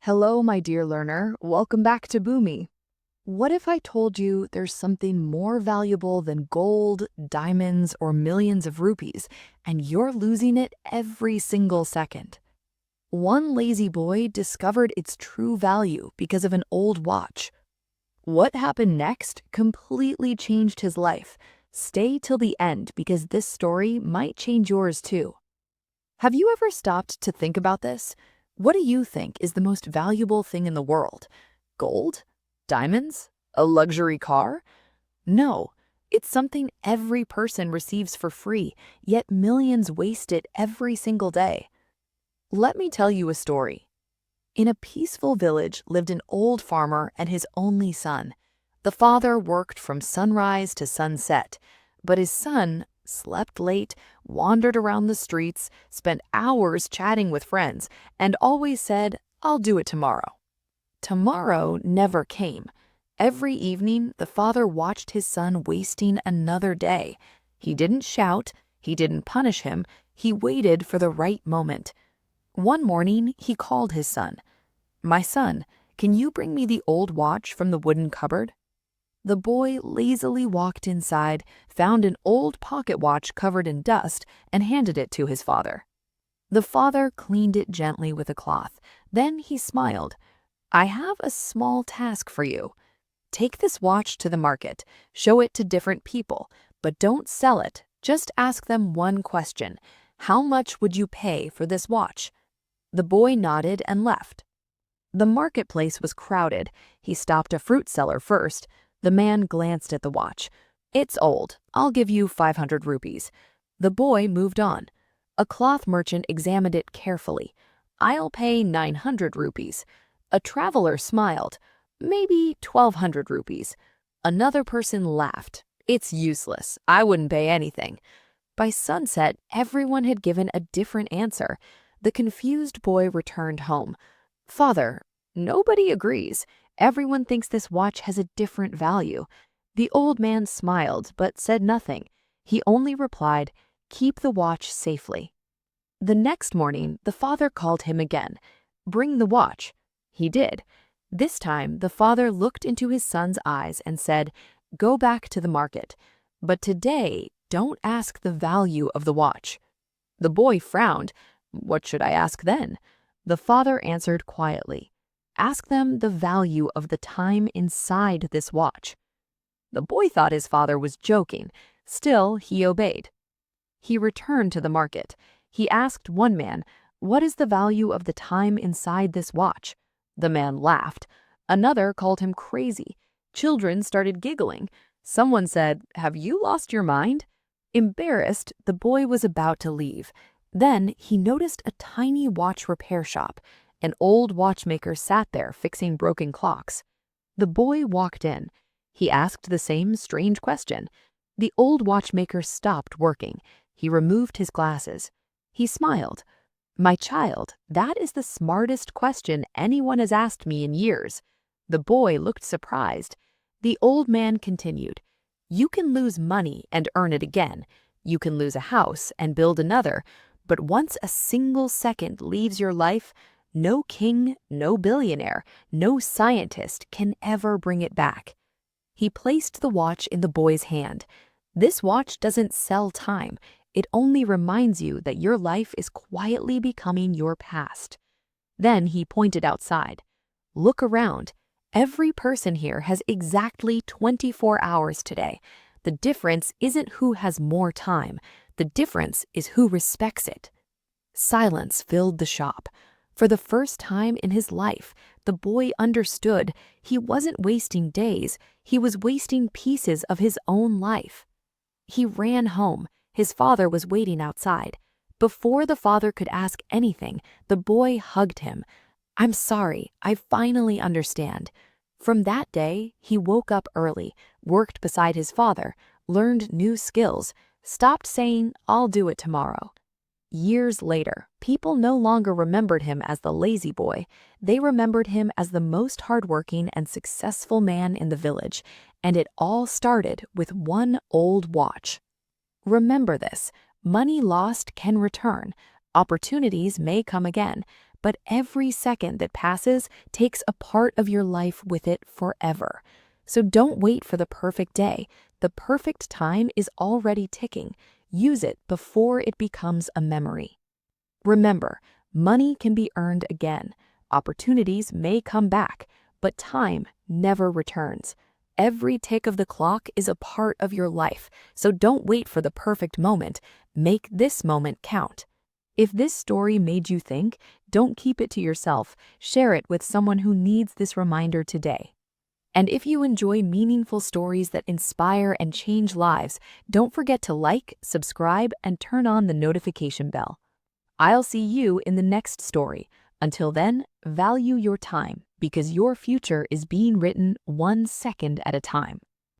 Hello, my dear learner. Welcome back to Boomy. What if I told you there's something more valuable than gold, diamonds, or millions of rupees, and you're losing it every single second? One lazy boy discovered its true value because of an old watch. What happened next completely changed his life. Stay till the end because this story might change yours too. Have you ever stopped to think about this? What do you think is the most valuable thing in the world? Gold? Diamonds? A luxury car? No, it's something every person receives for free, yet millions waste it every single day. Let me tell you a story. In a peaceful village lived an old farmer and his only son. The father worked from sunrise to sunset, but his son slept late, wandered around the streets, spent hours chatting with friends, and always said, "I'll do it tomorrow." Tomorrow never came. Every evening, the father watched his son wasting another day. He didn't shout, he didn't punish him, he waited for the right moment. One morning, he called his son. "My son, can you bring me the old watch from the wooden cupboard?" The boy lazily walked inside, found an old pocket watch covered in dust, and handed it to his father. The father cleaned it gently with a cloth. Then he smiled. "I have a small task for you. Take this watch to the market, show it to different people, but don't sell it. Just ask them one question. How much would you pay for this watch?" The boy nodded and left. The marketplace was crowded. He stopped a fruit seller first. The man glanced at the watch. "It's old. I'll give you 500 rupees. The boy moved on. A cloth merchant examined it carefully. "I'll pay 900 rupees. A traveler smiled. "Maybe 1200 rupees. Another person laughed. "It's useless. I wouldn't pay anything." By sunset, everyone had given a different answer. The confused boy returned home. "Father, nobody agrees. Everyone thinks this watch has a different value." The old man smiled but said nothing. He only replied, "Keep the watch safely." The next morning, the father called him again. "Bring the watch." He did. This time, the father looked into his son's eyes and said, "Go back to the market. But today, don't ask the value of the watch." The boy frowned. "What should I ask then?" The father answered quietly, "Ask them the value of the time inside this watch." The boy thought his father was joking. Still, he obeyed. He returned to the market. He asked one man, "What is the value of the time inside this watch?" The man laughed. Another called him crazy. Children started giggling. Someone said, "Have you lost your mind?" Embarrassed, the boy was about to leave. Then he noticed a tiny watch repair shop. An old watchmaker sat there fixing broken clocks. The boy walked in. He asked the same strange question. The old watchmaker stopped working. He removed his glasses. He smiled. "My child, that is the smartest question anyone has asked me in years." The boy looked surprised. The old man continued, "You can lose money and earn it again. You can lose a house and build another. But once a single second leaves your life, no king, no billionaire, no scientist can ever bring it back." He placed the watch in the boy's hand. "This watch doesn't sell time. It only reminds you that your life is quietly becoming your past." Then he pointed outside. "Look around. Every person here has exactly 24 hours today. The difference isn't who has more time. The difference is who respects it." Silence filled the shop. For the first time in his life, the boy understood he wasn't wasting days, he was wasting pieces of his own life. He ran home. His father was waiting outside. Before the father could ask anything, the boy hugged him. "I'm sorry, I finally understand." From that day, he woke up early, worked beside his father, learned new skills, stopped saying, "I'll do it tomorrow." Years later, people no longer remembered him as the lazy boy. They remembered him as the most hardworking and successful man in the village, and it all started with one old watch. Remember this: money lost can return. Opportunities may come again, but every second that passes takes a part of your life with it forever. So don't wait for the perfect day. The perfect time is already ticking. Use it before it becomes a memory. Remember, money can be earned again. Opportunities may come back, but time never returns. Every tick of the clock is a part of your life, so don't wait for the perfect moment. Make this moment count. If this story made you think, don't keep it to yourself. Share it with someone who needs this reminder today. And if you enjoy meaningful stories that inspire and change lives, don't forget to like, subscribe, and turn on the notification bell. I'll see you in the next story. Until then, value your time because your future is being written 1 second at a time.